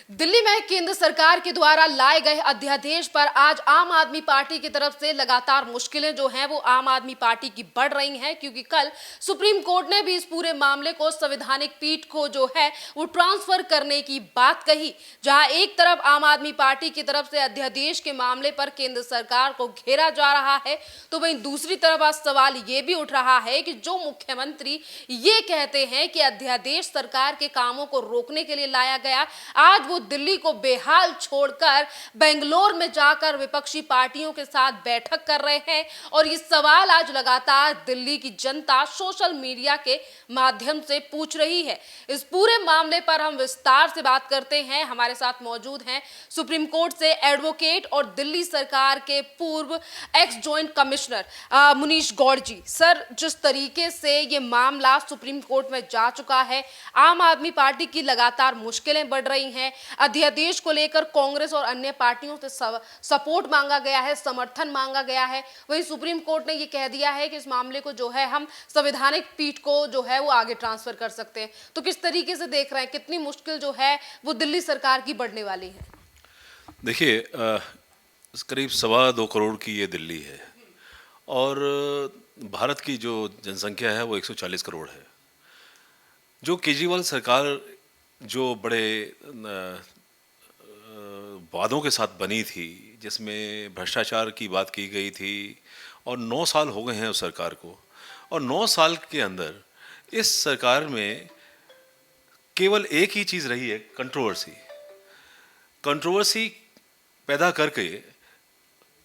दिल्ली में केंद्र सरकार के द्वारा लाए गए अध्यादेश पर आज आम आदमी पार्टी की तरफ से लगातार मुश्किलें जो हैं वो आम आदमी पार्टी की बढ़ रही हैं, क्योंकि कल सुप्रीम कोर्ट ने भी इस पूरे मामले को संवैधानिक पीठ को जो है वो ट्रांसफर करने की बात कही। जहां एक तरफ आम आदमी पार्टी की तरफ से अध्यादेश के मामले पर केंद्र सरकार को घेरा जा रहा है, तो वहीं दूसरी तरफ आज सवाल ये भी उठ रहा है कि जो मुख्यमंत्री ये कहते हैं कि अध्यादेश सरकार के कामों को रोकने के लिए लाया गया, आज वो दिल्ली को बेहाल छोड़कर बेंगलोर में जाकर विपक्षी पार्टियों के साथ बैठक कर रहे हैं। और ये सवाल आज लगातार दिल्ली की जनता सोशल मीडिया के माध्यम से पूछ रही है। इस पूरे मामले पर हम विस्तार से बात करते हैं। हमारे साथ मौजूद हैं सुप्रीम कोर्ट से एडवोकेट और दिल्ली सरकार के पूर्व ex joint commissioner Munish Gaur ji. Sir, जिस तरीके से ये मामला सुप्रीम कोर्ट में जा चुका है, आम आदमी पार्टी की लगातार मुश्किलें बढ़ रही हैं, अध्यादेश को लेकर कांग्रेस और अन्य पार्टियों से सपोर्ट मांगा गया है, समर्थन मांगा गया है, वहीं सुप्रीम कोर्ट ने ये कह दिया है कि इस मामले को जो है हम संवैधानिक पीठ को जो है वो आगे ट्रांसफर कर सकते हैं। तो किस तरीके से देख रहे हैं, कितनी मुश्किल जो है वो दिल्ली सरकार की बढ़ने वाली है? देखिए, करीब 2.25 करोड़ की ये दिल्ली है और भारत की जो जनसंख्या है वो 140 करोड़ है। जो केजरीवाल सरकार जो बड़े वादों के साथ बनी थी, जिसमें भ्रष्टाचार की बात की गई थी, और 9 साल हो गए हैं उस सरकार को, और 9 साल के अंदर इस सरकार में केवल एक ही चीज़ रही है, कंट्रोवर्सी पैदा करके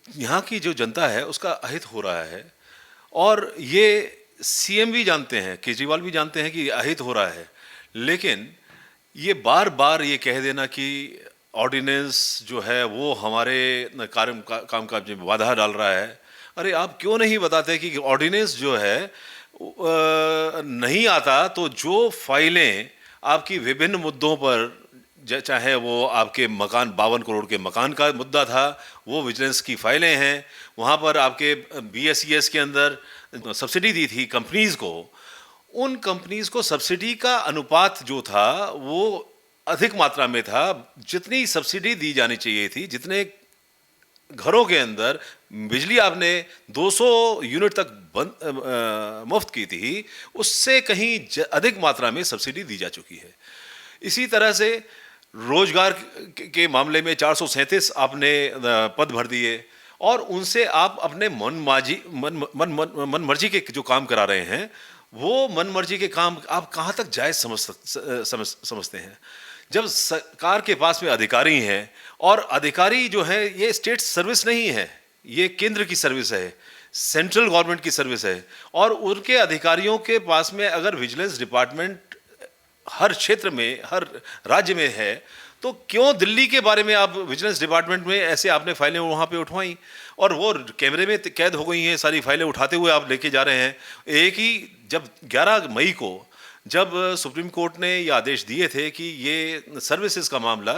यहाँ की जो जनता है उसका अहित हो रहा है। और ये सीएम भी जानते हैं, केजरीवाल भी जानते हैं कि अहित हो रहा है, लेकिन ये बार बार ये कह देना कि ऑर्डिनेंस जो है वो हमारे कामकाज में बाधा डाल रहा है। अरे, आप क्यों नहीं बताते कि ऑर्डिनेंस जो है नहीं आता तो जो फाइलें आपकी विभिन्न मुद्दों पर, चाहे वो आपके मकान 52 करोड़ के मकान का मुद्दा था, वो विजिलेंस की फाइलें हैं, वहाँ पर आपके BSES के अंदर सब्सिडी दी थी कंपनीज़ को, उन कंपनीज़ को सब्सिडी का अनुपात जो था वो अधिक मात्रा में था। जितनी सब्सिडी दी जानी चाहिए थी, जितने घरों के अंदर बिजली आपने 200 यूनिट तक मुफ्त की थी, उससे कहीं अधिक मात्रा में सब्सिडी दी जा चुकी है। इसी तरह से रोजगार के मामले में 437 आपने पद भर दिए, और उनसे आप अपने मन मर्जी के जो काम करा रहे हैं, वो मन मर्जी के काम आप कहाँ तक जायज़ समझते हैं? जब सरकार के पास में अधिकारी हैं, और अधिकारी जो है ये स्टेट सर्विस नहीं है, ये केंद्र की सर्विस है, सेंट्रल गवर्नमेंट की सर्विस है, और उनके अधिकारियों के पास में अगर विजिलेंस डिपार्टमेंट हर क्षेत्र में, हर राज्य में है, तो क्यों दिल्ली के बारे में आप विजिलेंस डिपार्टमेंट में ऐसे आपने फाइलें वहाँ पे उठवाई, और वो कैमरे में कैद हो गई हैं सारी फाइलें, उठाते हुए आप लेके जा रहे हैं। एक ही जब 11 मई को जब सुप्रीम कोर्ट ने ये आदेश दिए थे कि ये सर्विसेज का मामला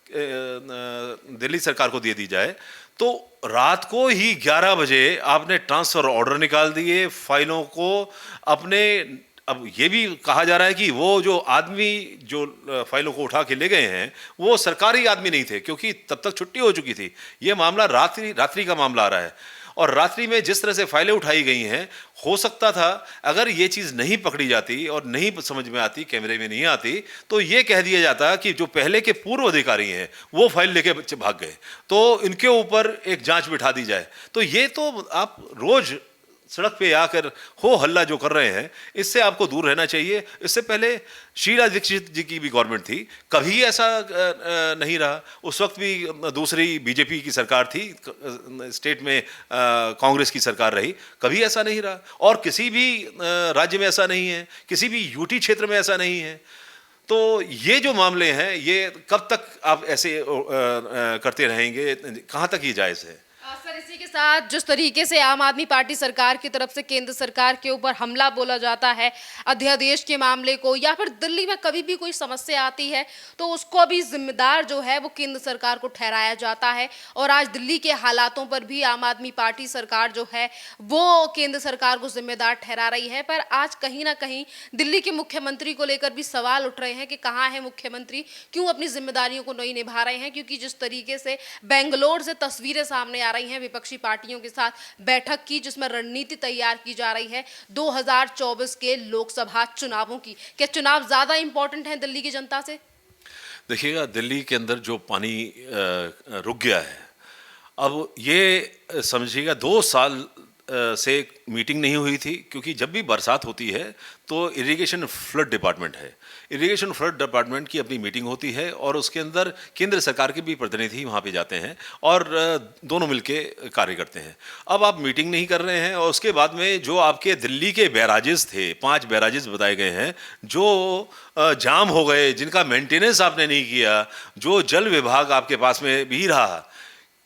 दिल्ली सरकार को दे दी जाए, तो रात को ही 11 बजे आपने ट्रांसफ़र ऑर्डर निकाल दिए फाइलों को अपने। अब ये भी कहा जा रहा है कि वो जो आदमी जो फाइलों को उठा के ले गए हैं वो सरकारी आदमी नहीं थे, क्योंकि तब तक छुट्टी हो चुकी थी। ये मामला रात्रि का मामला आ रहा है, और रात्रि में जिस तरह से फाइलें उठाई गई हैं, हो सकता था अगर ये चीज़ नहीं पकड़ी जाती और नहीं समझ में आती, कैमरे में नहीं आती, तो ये कह दिया जाता कि जो पहले के पूर्व अधिकारी हैं वो फाइल लेके भाग गए, तो इनके ऊपर एक जांच बिठा दी जाए। तो ये तो आप रोज़ सड़क पे आकर हो हल्ला जो कर रहे हैं, इससे आपको दूर रहना चाहिए। इससे पहले शीला दीक्षित जी की भी गवर्नमेंट थी, कभी ऐसा नहीं रहा। उस वक्त भी दूसरी बीजेपी की सरकार थी, स्टेट में कांग्रेस की सरकार रही, कभी ऐसा नहीं रहा। और किसी भी राज्य में ऐसा नहीं है, किसी भी यूटी क्षेत्र में ऐसा नहीं है। तो ये जो मामले हैं, ये कब तक आप ऐसे करते रहेंगे, कहाँ तक ये जायज़ है? सर, इसी इसी के साथ जिस तरीके से आम आदमी पार्टी सरकार की तरफ से केंद्र सरकार के ऊपर हमला बोला जाता है अध्यादेश के मामले को, या फिर दिल्ली में कभी भी कोई समस्या आती है तो उसको भी जिम्मेदार जो है वो केंद्र सरकार को ठहराया जाता है। और आज दिल्ली के हालातों पर भी आम आदमी पार्टी सरकार जो है वो केंद्र सरकार को जिम्मेदार ठहरा रही है। पर आज कहीं ना कहीं दिल्ली के मुख्यमंत्री को लेकर भी सवाल उठ रहे हैं कि कहाँ है मुख्यमंत्री, क्यों अपनी जिम्मेदारियों को नहीं निभा रहे हैं। क्योंकि जिस तरीके से बेंगलोर से तस्वीरें सामने आ रही हैं विपक्षी पार्टियों के साथ बैठक की, जिसमें रणनीति तैयार की जा रही है 2024 के लोकसभा चुनावों की, क्या चुनाव ज्यादा इंपॉर्टेंट है दिल्ली की जनता से? देखिएगा, दिल्ली के अंदर जो पानी रुक गया है, अब ये समझिएगा 2 साल से मीटिंग नहीं हुई थी, क्योंकि जब भी बरसात होती है तो इरिगेशन फ्लड डिपार्टमेंट है, इरिगेशन फ्लड डिपार्टमेंट की अपनी मीटिंग होती है और उसके अंदर केंद्र सरकार के भी प्रतिनिधि वहाँ पे जाते हैं और दोनों मिलके कार्य करते हैं। अब आप मीटिंग नहीं कर रहे हैं और उसके बाद में जो आपके दिल्ली के बैराजेस थे, 5 बैराजेस बताए गए हैं जो जाम हो गए, जिनका मेंटेनेंस आपने नहीं किया, जो जल विभाग आपके पास में भी रहा,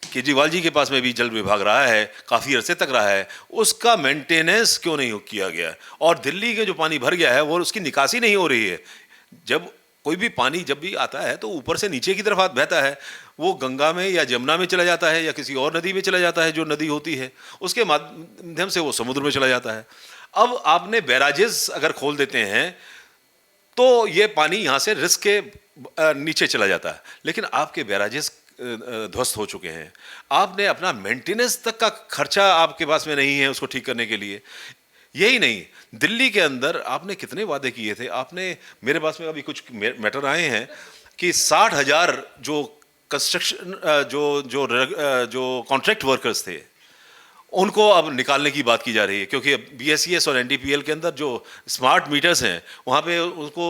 केजरीवाल जी के पास में भी जल विभाग रहा है, काफ़ी अरसे तक रहा है, उसका मेंटेनेंस क्यों नहीं किया गया? और दिल्ली के जो पानी भर गया है वो उसकी निकासी नहीं हो रही है। जब कोई भी पानी जब भी आता है तो ऊपर से नीचे की तरफ बहता है, वो गंगा में या जमुना में चला जाता है या किसी और नदी में चला जाता है जो नदी होती है, उसके माध्यम से वो समुद्र में चला जाता है। अब आपने बैराजेस अगर खोल देते हैं तो ये पानी यहाँ से रिस्क के नीचे चला जाता है, लेकिन आपके बैराजेस ध्वस्त हो चुके हैं। आपने अपना मेंटेनेंस तक का खर्चा आपके पास में नहीं है उसको ठीक करने के लिए। यही नहीं, दिल्ली के अंदर आपने कितने वादे किए थे। आपने, मेरे पास में अभी कुछ मैटर आए हैं कि 60,000 जो कंस्ट्रक्शन जो कॉन्ट्रैक्ट वर्कर्स थे उनको अब निकालने की बात की जा रही है, क्योंकि BSES और NDPL के अंदर जो स्मार्ट मीटर्स हैं वहाँ पे उनको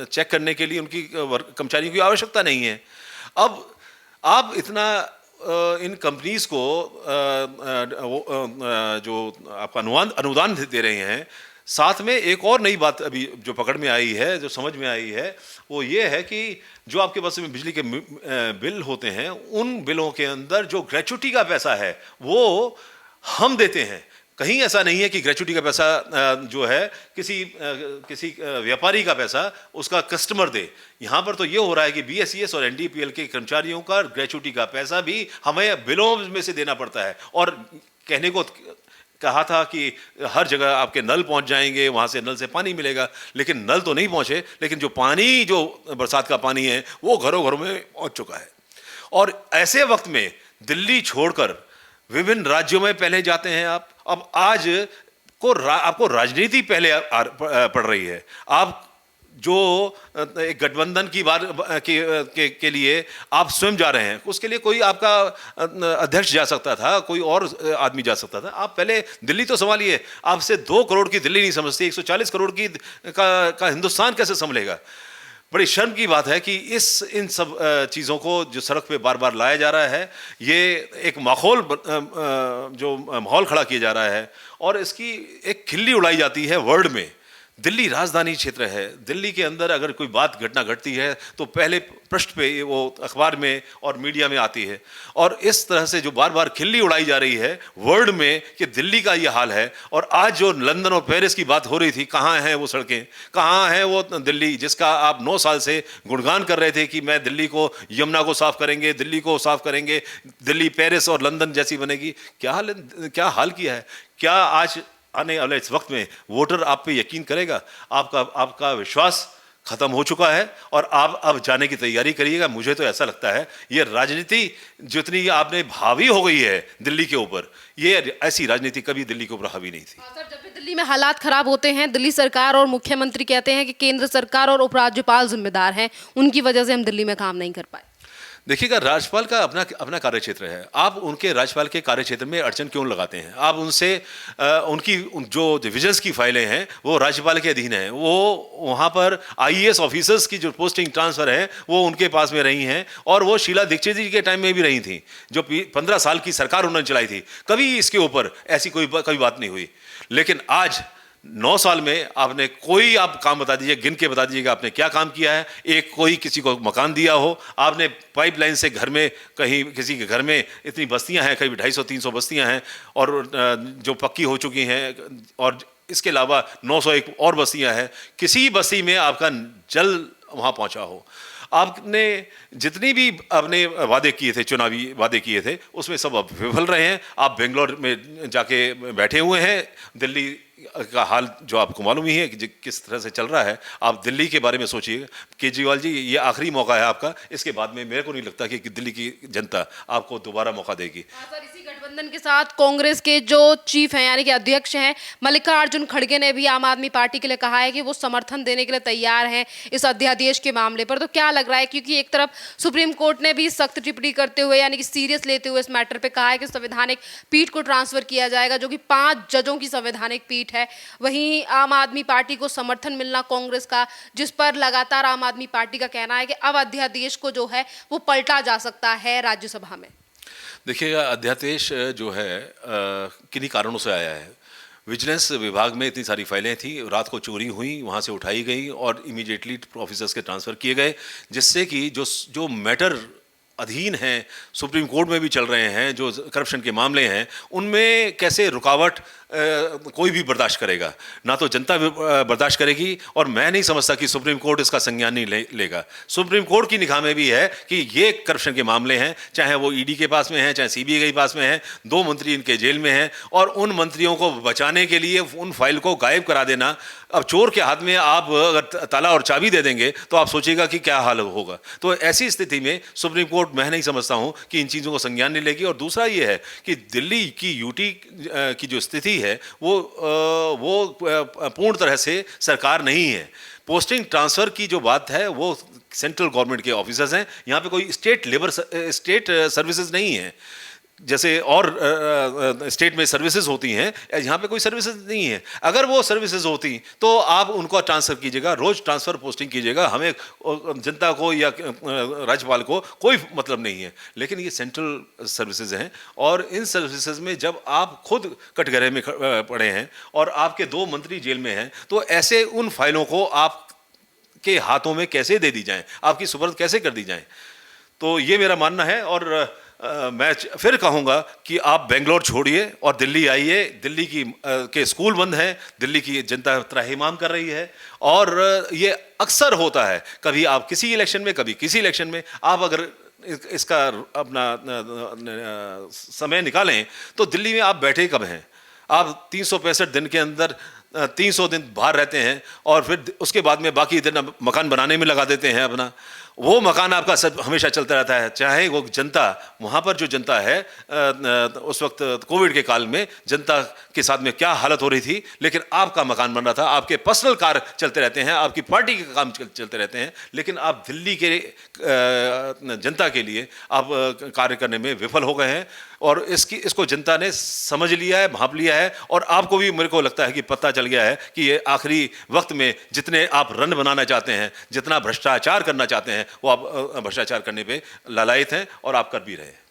चेक करने के लिए उनकी कर्मचारियों की आवश्यकता नहीं है। अब आप इतना इन कंपनीज को जो आपका अनुदान दे रहे हैं, साथ में एक और नई बात अभी जो पकड़ में आई है, जो समझ में आई है, वो ये है कि जो आपके पास में बिजली के बिल होते हैं, उन बिलों के अंदर जो ग्रेच्युटी का पैसा है वो हम देते हैं। कहीं ऐसा नहीं है कि ग्रेच्युटी का पैसा जो है किसी व्यापारी का पैसा उसका कस्टमर दे। यहाँ पर तो ये हो रहा है कि BSES और NDPL के कर्मचारियों का ग्रेच्युटी का पैसा भी हमें बिलों में से देना पड़ता है। और कहने को कहा था कि हर जगह आपके नल पहुंच जाएंगे, वहां से नल से पानी मिलेगा, लेकिन नल तो नहीं पहुंचे, लेकिन जो पानी, जो बरसात का पानी है वो घरों घरों में पहुंच चुका है। और ऐसे वक्त में दिल्ली छोड़कर विभिन्न राज्यों में पहले जाते हैं आप। अब आज आपको राजनीति पहले पड़ रही है। आप जो एक गठबंधन की बात के लिए आप स्वयं जा रहे हैं, उसके लिए कोई आपका अध्यक्ष जा सकता था, कोई और आदमी जा सकता था। आप पहले दिल्ली तो संभालिए। आपसे 2 करोड़ की दिल्ली नहीं समझती, 140 करोड़ की का हिंदुस्तान कैसे संभलेगा? बड़ी शर्म की बात है कि इन सब चीज़ों को जो सड़क पे बार बार लाया जा रहा है, ये एक जो माहौल खड़ा किया जा रहा है और इसकी एक खिल्ली उड़ाई जाती है वर्ल्ड में। दिल्ली राजधानी क्षेत्र है। दिल्ली के अंदर अगर कोई बात घटना घटती है तो पहले पृष्ठ पे वो अखबार में और मीडिया में आती है। और इस तरह से जो बार बार खिल्ली उड़ाई जा रही है वर्ल्ड में कि दिल्ली का ये हाल है। और आज जो लंदन और पेरिस की बात हो रही थी, कहाँ हैं वो सड़कें, कहाँ है वो दिल्ली जिसका आप 9 साल से गुणगान कर रहे थे कि मैं दिल्ली को, यमुना को साफ करेंगे, दिल्ली को साफ करेंगे, दिल्ली पेरिस और लंदन जैसी बनेगी। क्या हाल किया है? क्या आज आने वाले इस वक्त में वोटर आप पे यकीन करेगा? आपका विश्वास खत्म हो चुका है और आप अब जाने की तैयारी करिएगा। मुझे तो ऐसा लगता है ये राजनीति जितनी आपने हावी हो गई है दिल्ली के ऊपर, ये ऐसी राजनीति कभी दिल्ली के ऊपर हावी नहीं थी। सर, जब भी दिल्ली में हालात खराब होते हैं, दिल्ली सरकार और मुख्यमंत्री कहते हैं कि केंद्र सरकार और उपराज्यपाल जिम्मेदार हैं, उनकी वजह से हम दिल्ली में काम नहीं कर पाए। देखिएगा, राज्यपाल का अपना कार्य क्षेत्र है। आप उनके राज्यपाल के कार्य क्षेत्र में अड़चन क्यों लगाते हैं? आप उनसे उनकी जो डिविजन्स की फाइलें हैं वो राज्यपाल के अधीन हैं। वो वहाँ पर IAS ऑफिसर्स की जो पोस्टिंग ट्रांसफ़र है वो उनके पास में रही हैं और वो शीला दीक्षित जी के टाइम में भी रही थी, जो 15 साल की सरकार उन्होंने चलाई थी। कभी इसके ऊपर ऐसी कोई बात नहीं हुई। लेकिन आज 9 साल में आपने कोई आप काम बता दीजिए, गिन के बता दीजिएगा आपने क्या काम किया है। एक कोई किसी को मकान दिया हो, आपने पाइपलाइन से घर में, कहीं किसी के घर में इतनी बस्तियां हैं, करीब 250-300 बस्तियां हैं और जो पक्की हो चुकी हैं, और इसके अलावा 901 और बस्तियां हैं, किसी बस्ती में आपका जल वहां पहुंचा हो। आपने जितनी भी आपने वादे किए थे, चुनावी वादे किए थे, उसमें सब अब विफल रहे हैं। आप बेंगलोर में जाके बैठे हुए हैं। दिल्ली का हाल जो आपको मालूम ही है कि किस तरह से चल रहा है। आप दिल्ली के बारे में सोचिए। केजरीवाल जी, ये आखिरी मौका है आपका। इसके बाद में मेरे को नहीं लगता कि दिल्ली की जनता आपको दोबारा मौका देगी। सर, इसी गठबंधन के साथ कांग्रेस के जो चीफ हैं, यानी कि अध्यक्ष हैं, मल्लिकार्जुन खड़गे ने भी आम आदमी पार्टी के लिए कहा है कि वो समर्थन देने के लिए तैयार हैं इस अध्यादेश के मामले पर। तो क्या लग रहा है, क्योंकि एक तरफ सुप्रीम कोर्ट ने भी सख्त टिप्पणी करते हुए, यानी कि सीरियस लेते हुए इस मैटर पे कहा है कि संवैधानिक पीठ को ट्रांसफर किया जाएगा, जो कि 5 जजों की संवैधानिक पीठ है। वहीं आम आदमी पार्टी को समर्थन मिलना कांग्रेस का, जिस पर लगातार आम आदमी पार्टी का कहना है कि अब अध्यादेश को जो है वो पलटा जा सकता है राज्यसभा में। देखिएगा, अध्यादेश जो है किन्हीं कारणों से आया है। विजिलेंस विभाग में इतनी सारी फाइलें थी, रात को चोरी हुई, वहाँ से उठाई गई और इमीडिएटली ऑफिसर्स के ट्रांसफ़र किए गए, जिससे कि जो मैटर अधीन हैं, सुप्रीम कोर्ट में भी चल रहे हैं, जो करप्शन के मामले हैं, उनमें कैसे रुकावट कोई भी बर्दाश्त करेगा, ना तो जनता बर्दाश्त करेगी। और मैं नहीं समझता कि सुप्रीम कोर्ट इसका संज्ञान नहीं लेगा। सुप्रीम कोर्ट की निगाह में भी है कि ये करप्शन के मामले हैं, चाहे वो ईडी के पास में है, चाहे सीबीआई के पास में है, 2 मंत्री इनके जेल में हैं, और उन मंत्रियों को बचाने के लिए उन फाइल को गायब करा देना। अब चोर के हाथ में आप अगर ताला और चाबी दे देंगे तो आप सोचिएगा कि क्या हाल होगा। तो ऐसी स्थिति में सुप्रीम कोर्ट, मैं नहीं समझता हूं कि इन चीज़ों को संज्ञान नहीं लेगी। और दूसरा ये है कि दिल्ली की यूटी की जो स्थिति है वो पूर्ण तरह से सरकार नहीं है। पोस्टिंग ट्रांसफ़र की जो बात है वो सेंट्रल गवर्नमेंट के ऑफिसर्स हैं। यहाँ पे कोई स्टेट सर्विसेज नहीं है, जैसे और स्टेट में सर्विसेज होती हैं, यहाँ पे कोई सर्विसेज नहीं है। अगर वो सर्विसेज होती तो आप उनको ट्रांसफ़र कीजिएगा, रोज़ ट्रांसफ़र पोस्टिंग कीजिएगा, हमें जनता को या राज्यपाल को कोई मतलब नहीं है। लेकिन ये सेंट्रल सर्विसेज हैं, और इन सर्विसेज में जब आप खुद कटघरे में पड़े हैं और आपके 2 मंत्री जेल में हैं, तो ऐसे उन फाइलों को आपके हाथों में कैसे दे दी जाएँ, आपकी सुपर्द कैसे कर दी जाएँ। तो ये मेरा मानना है। और मैं फिर कहूँगा कि आप बेंगलोर छोड़िए और दिल्ली आइए। दिल्ली के स्कूल बंद हैं, दिल्ली की जनता त्राहिमाम कर रही है। और ये अक्सर होता है, कभी आप किसी इलेक्शन में, कभी किसी इलेक्शन में। आप अगर इसका अपना समय निकालें तो दिल्ली में आप बैठे कब हैं? आप 365 दिन के अंदर 300 दिन बाहर रहते हैं, और फिर उसके बाद में बाकी दिन मकान बनाने में लगा देते हैं अपना। वो मकान आपका सब हमेशा चलता रहता है। चाहे वो जनता, वहाँ पर जो जनता है, उस वक्त कोविड के काल में जनता के साथ में क्या हालत हो रही थी, लेकिन आपका मकान बन रहा था, आपके पर्सनल कार चलते रहते हैं, आपकी पार्टी के काम चलते रहते हैं, लेकिन आप दिल्ली के जनता के लिए आप कार्य करने में विफल हो गए हैं। और इसको जनता ने समझ लिया है, भांप लिया है। और आपको भी, मेरे को लगता है कि पता चल गया है कि ये आखिरी वक्त में जितने आप रन बनाना चाहते हैं, जितना भ्रष्टाचार करना चाहते हैं, वो आप भ्रष्टाचार करने पे लालायित हैं, और आप कर भी रहे हैं।